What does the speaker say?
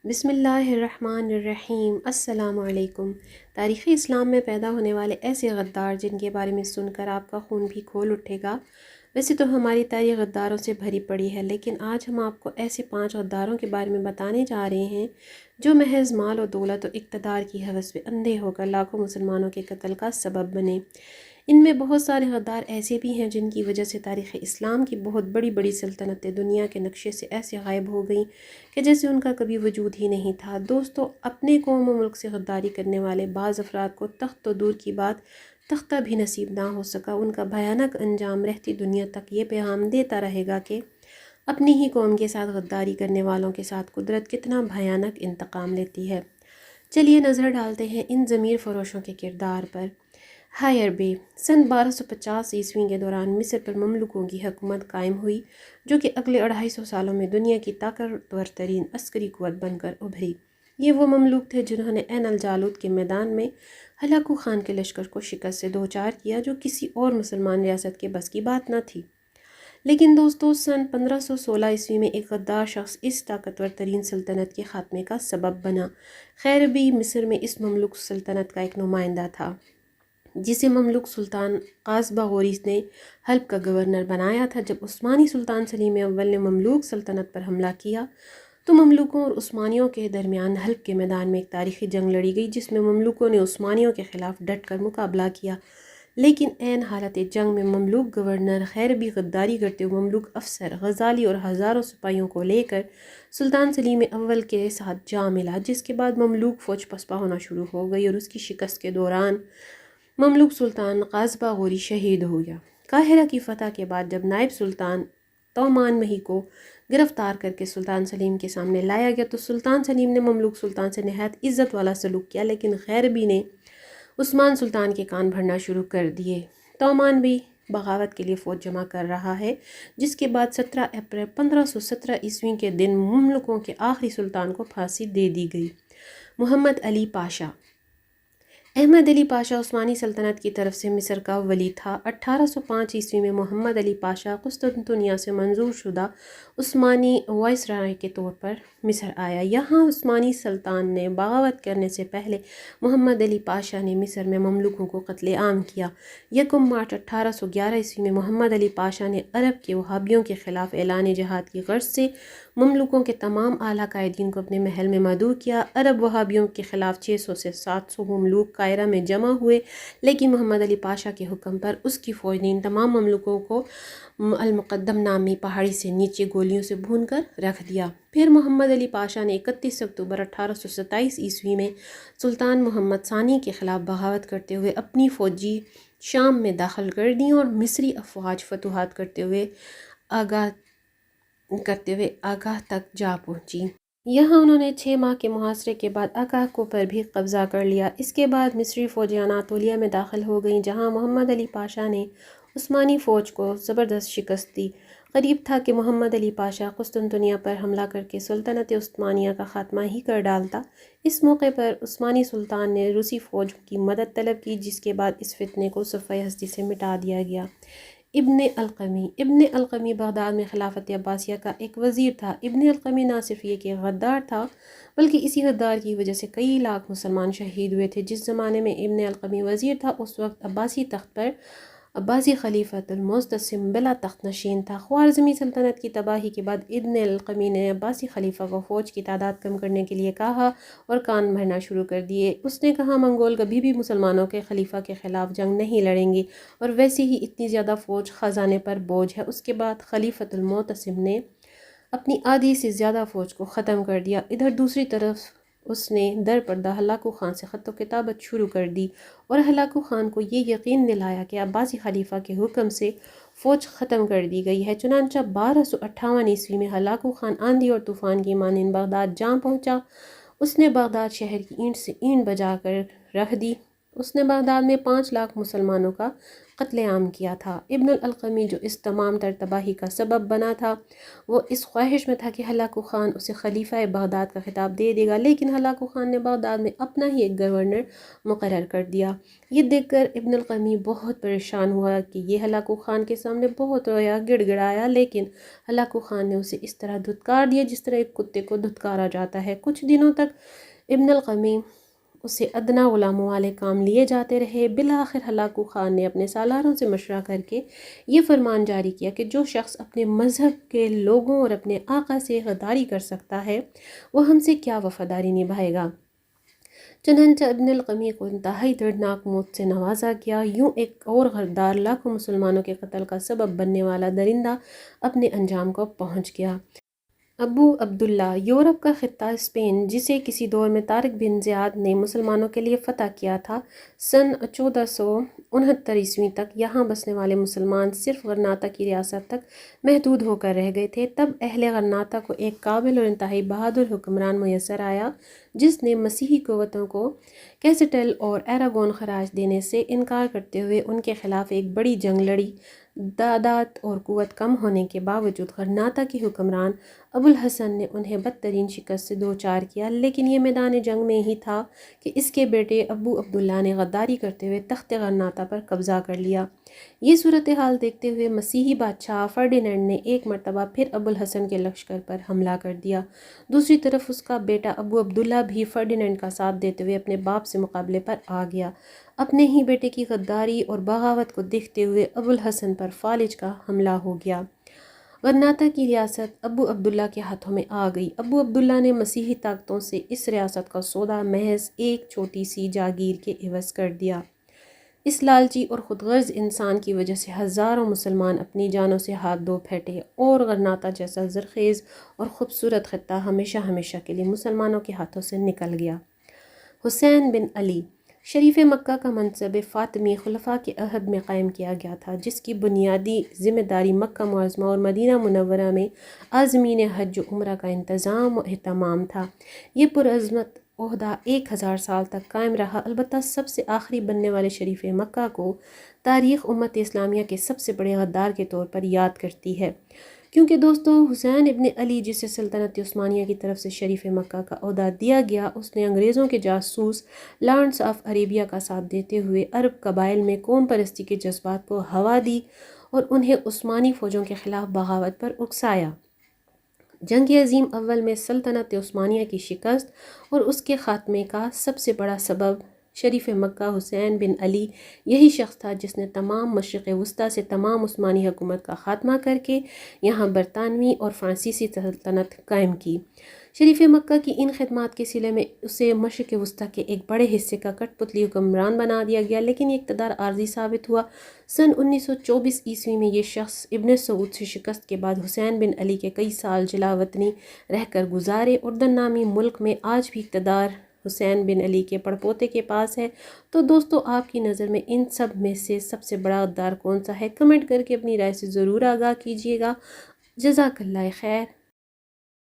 بسم اللہ الرحمن الرحیم۔ السلام علیکم۔ تاریخ اسلام میں پیدا ہونے والے ایسے غدار جن کے بارے میں سن کر آپ کا خون بھی کھول اٹھے گا۔ ویسے تو ہماری تاریخ غداروں سے بھری پڑی ہے، لیکن آج ہم آپ کو ایسے 5 غداروں کے بارے میں بتانے جا رہے ہیں جو محض مال و دولت و اقتدار کی ہوس میں اندھے ہو کر لاکھوں مسلمانوں کے قتل کا سبب بنے۔ ان میں بہت سارے غدار ایسے بھی ہیں جن کی وجہ سے تاریخ اسلام کی بہت بڑی بڑی سلطنتیں دنیا کے نقشے سے ایسے غائب ہو گئیں کہ جیسے ان کا کبھی وجود ہی نہیں تھا۔ دوستو، اپنے قوم و ملک سے غداری کرنے والے بعض افراد کو تخت تو دور کی بات تختہ بھی نصیب نہ ہو سکا۔ ان کا بھیانک انجام رہتی دنیا تک یہ پیغام دیتا رہے گا کہ اپنی ہی قوم کے ساتھ غداری کرنے والوں کے ساتھ قدرت کتنا بھیانک انتقام لیتی ہے۔ چلیے نظر ڈالتے ہیں ان ضمیر فروشوں کے کردار پر۔ حیربے سن 1250 عیسوی کے دوران مصر پر مملوکوں کی حکومت قائم ہوئی، جو کہ اگلے 250 سالوں میں دنیا کی طاقتور ترین عسکری قوت بن کر ابھری۔ یہ وہ مملوک تھے جنہوں نے عین الجالوت کے میدان میں ہلاکو خان کے لشکر کو شکست سے دوچار کیا، جو کسی اور مسلمان ریاست کے بس کی بات نہ تھی۔ لیکن دوستو، سن 1516 عیسوی میں ایک غدار شخص اس طاقتور ترین سلطنت کے خاتمے کا سبب بنا۔ حیربی مصر میں اس مملوک سلطنت کا ایک نمائندہ تھا، جسے مملوک سلطان قاصبہ غوری نے حلب کا گورنر بنایا تھا۔ جب عثمانی سلطان سلیم اول نے مملوک سلطنت پر حملہ کیا تو مملوکوں اور عثمانیوں کے درمیان حلب کے میدان میں ایک تاریخی جنگ لڑی گئی، جس میں مملوکوں نے عثمانیوں کے خلاف ڈٹ کر مقابلہ کیا۔ لیکن عین حالت جنگ میں مملوک گورنر حیربی غداری کرتے ہوئے مملوک افسر غزالی اور ہزاروں سپاہیوں کو لے کر سلطان سلیم اول کے ساتھ جا ملا، جس کے بعد مملوک فوج پسپا ہونا شروع ہو گئی اور اس کی شکست کے دوران مملوک سلطان قاصبہ غوری شہید ہو گیا۔ قاہرہ کی فتح کے بعد جب نائب سلطان تومان مہی کو گرفتار کر کے سلطان سلیم کے سامنے لایا گیا تو سلطان سلیم نے مملوک سلطان سے نہایت عزت والا سلوک کیا، لیکن حیربی نے عثمان سلطان کے کان بھرنا شروع کر دیے۔ تومان بھی بغاوت کے لیے فوج جمع کر رہا ہے، جس کے بعد 17 اپریل 1517 عیسوی کے دن مملوکوں کے آخری سلطان کو پھانسی دے دی گئی۔ محمد علی پاشا۔ احمد علی پاشا عثمانی سلطنت کی طرف سے مصر کا ولی تھا۔ 1805 عیسوی میں محمد علی پاشا قسطنطنیہ سے منظور شدہ عثمانی وائسرائے کے طور پر مصر آیا۔ یہاں عثمانی سلطان نے بغاوت کرنے سے پہلے محمد علی پاشا نے مصر میں مملوکوں کو قتل عام کیا۔ یکم مارچ 1811 عیسوی میں محمد علی پاشا نے عرب کے وہابیوں کے خلاف اعلان جہاد کی غرض سے مملوکوں کے تمام اعلیٰ قائدین کو اپنے محل میں مدعو کیا۔ عرب وہابیوں کے خلاف 600 سے 700 مملوک قاہرہ میں جمع ہوئے، لیکن محمد علی پاشا کے حکم پر اس کی فوج نے ان تمام مملوکوں کو المقدم نامی پہاڑی سے نیچے گولیوں سے بھون کر رکھ دیا۔ پھر محمد علی پاشا نے 31 اکتوبر 1827 عیسوی میں سلطان محمد ثانی کے خلاف بغاوت کرتے ہوئے اپنی فوجی شام میں داخل کر دیں اور مصری افواج فتوحات کرتے ہوئے آگاہ تک جا پہنچی۔ یہاں انہوں نے 6 ماہ کے محاصرے کے بعد آگاہ کو پر بھی قبضہ کر لیا۔ اس کے بعد مصری فوجیں اناطولیہ میں داخل ہو گئیں، جہاں محمد علی پاشا نے عثمانی فوج کو زبردست شکست دی۔ قریب تھا کہ محمد علی پاشا قسطنطنیہ پر حملہ کر کے سلطنت عثمانیہ کا خاتمہ ہی کر ڈالتا۔ اس موقع پر عثمانی سلطان نے روسی فوج کی مدد طلب کی، جس کے بعد اس فتنے کو صفحہ ہستی سے مٹا دیا گیا۔ ابن القمی بغداد میں خلافت عباسیہ کا ایک وزیر تھا۔ ابن القمی نہ صرف یہ کہ غدار تھا، بلکہ اسی غدار کی وجہ سے کئی لاکھ مسلمان شہید ہوئے تھے۔ جس زمانے میں ابن القمی وزیر تھا، اس وقت عباسی تخت پر عباسی خلیفۃ المعتصم بلا تخت نشین تھا۔ خوارزمی سلطنت کی تباہی کے بعد ابن القمی نے عباسی خلیفہ کو فوج کی تعداد کم کرنے کے لیے کہا اور کان بھرنا شروع کر دیے۔ اس نے کہا منگول کبھی بھی مسلمانوں کے خلیفہ کے خلاف جنگ نہیں لڑیں گے، اور ویسے ہی اتنی زیادہ فوج خزانے پر بوجھ ہے۔ اس کے بعد خلیفۃ المعتصم نے اپنی آدھی سے زیادہ فوج کو ختم کر دیا۔ ادھر دوسری طرف اس نے در پردہ ہلاکو خان سے خط و کتابت شروع کر دی اور ہلاکو خان کو یہ یقین دلایا کہ عباسی خلیفہ کے حکم سے فوج ختم کر دی گئی ہے۔ چنانچہ 1258 عیسوی میں ہلاکو خان آندھی اور طوفان کی مانند بغداد جا پہنچا۔ اس نے بغداد شہر کی اینٹ سے اینٹ بجا کر رکھ دی۔ اس نے بغداد میں 5 لاکھ مسلمانوں کا قتل عام کیا تھا۔ ابن القمی جو اس تمام تر تباہی کا سبب بنا تھا وہ اس خواہش میں تھا کہ ہلاکو خان اسے خلیفہ بغداد کا خطاب دے دے گا، لیکن ہلاکو خان نے بغداد میں اپنا ہی ایک گورنر مقرر کر دیا۔ یہ دیکھ کر ابن القمی بہت پریشان ہوا کہ یہ ہلاکو خان کے سامنے بہت رویا، گڑ گڑایا، لیکن ہلاکو خان نے اسے اس طرح دھتکار دیا جس طرح ایک کتے کو دھتکارا جاتا ہے۔ کچھ دنوں تک ابن القمی اسے ادنا غلاموں والے کام لیے جاتے رہے۔ بالآخر ہلاکو خان نے اپنے سالاروں سے مشورہ کر کے یہ فرمان جاری کیا کہ جو شخص اپنے مذہب کے لوگوں اور اپنے آقا سے غداری کر سکتا ہے وہ ہم سے کیا وفاداری نبھائے گا۔ چنانچہ ابن القمی کو انتہائی دردناک موت سے نوازا گیا۔ یوں ایک اور غدار لاکھوں مسلمانوں کے قتل کا سبب بننے والا درندہ اپنے انجام کو پہنچ گیا۔ ابو عبداللہ یورپ کا خطہ اسپین، جسے کسی دور میں طارق بن زیاد نے مسلمانوں کے لیے فتح کیا تھا، سن 1469 تک یہاں بسنے والے مسلمان صرف غرناطہ کی ریاست تک محدود ہو کر رہ گئے تھے۔ تب اہل غرناطہ کو ایک قابل اور انتہائی بہادر حکمران میسر آیا جس نے مسیحی قوتوں کو کیسٹل اور ایراگون خراج دینے سے انکار کرتے ہوئے ان کے خلاف ایک بڑی جنگ لڑی۔ تعداد اور قوت کم ہونے کے باوجود غرناطہ کے حکمران ابو الحسن نے انہیں بدترین شکست سے دوچار کیا، لیکن یہ میدان جنگ میں ہی تھا کہ اس کے بیٹے ابو عبداللہ نے غداری کرتے ہوئے تخت غرناطہ پر قبضہ کر لیا۔ یہ صورتحال دیکھتے ہوئے مسیحی بادشاہ فرڈینینڈ نے ایک مرتبہ پھر ابو الحسن کے لشکر پر حملہ کر دیا۔ دوسری طرف اس کا بیٹا ابو عبداللہ بھی فرڈینینڈ کا ساتھ دیتے ہوئے اپنے باپ سے مقابلے پر آ گیا۔ اپنے ہی بیٹے کی غداری اور بغاوت کو دیکھتے ہوئے ابو الحسن پر فالج کا حملہ ہو گیا۔ غرناطہ کی ریاست ابو عبداللہ کے ہاتھوں میں آ گئی۔ ابو عبداللہ نے مسیحی طاقتوں سے اس ریاست کا سودا محض ایک چھوٹی سی جاگیر کے عوض کر دیا۔ اس لالچی اور خود غرض انسان کی وجہ سے ہزاروں مسلمان اپنی جانوں سے ہاتھ دھو بیٹھے اور غرناطہ جیسا زرخیز اور خوبصورت خطہ ہمیشہ ہمیشہ کے لیے مسلمانوں کے ہاتھوں سے نکل گیا۔ حسین بن علی شریف مکہ کا منصب فاطمی خلفاء کے عہد میں قائم کیا گیا تھا، جس کی بنیادی ذمہ داری مکہ معظمہ اور مدینہ منورہ میں عازمین حج و عمرہ کا انتظام و اہتمام تھا۔ یہ پرعظمت عہدہ 1000 سال تک قائم رہا۔ البتہ سب سے آخری بننے والے شریف مکہ کو تاریخ امت اسلامیہ کے سب سے بڑے غدار کے طور پر یاد کرتی ہے، کیونکہ دوستو حسین ابن علی جسے سلطنت عثمانیہ کی طرف سے شریف مکہ کا عہدہ دیا گیا، اس نے انگریزوں کے جاسوس لارنس آف عربیہ کا ساتھ دیتے ہوئے عرب قبائل میں قوم پرستی کے جذبات کو ہوا دی اور انہیں عثمانی فوجوں کے خلاف بغاوت پر اکسایا۔ جنگ عظیم اول میں سلطنت عثمانیہ کی شکست اور اس کے خاتمے کا سب سے بڑا سبب شریف مکہ حسین بن علی یہی شخص تھا جس نے تمام مشرق وسطیٰ سے تمام عثمانی حکومت کا خاتمہ کر کے یہاں برطانوی اور فرانسیسی سلطنت قائم کی۔ شریف مکہ کی ان خدمات کے صلے میں اسے مشرق وسطیٰ کے ایک بڑے حصے کا کٹ پتلی حکمران بنا دیا گیا، لیکن یہ اقتدار عارضی ثابت ہوا۔ سن 1924 میں یہ شخص ابن سعود سے شکست کے بعد حسین بن علی کے کئی سال جلا وطنی رہ کر گزارے۔ اردن نامی ملک میں آج بھی اقتدار حسین بن علی کے پڑپوتے کے پاس ہے۔ تو دوستو آپ کی نظر میں ان سب میں سے سب سے بڑا غدار کون سا ہے؟ کمنٹ کر کے اپنی رائے سے ضرور آگاہ کیجیے گا۔ جزاک اللہ خیر۔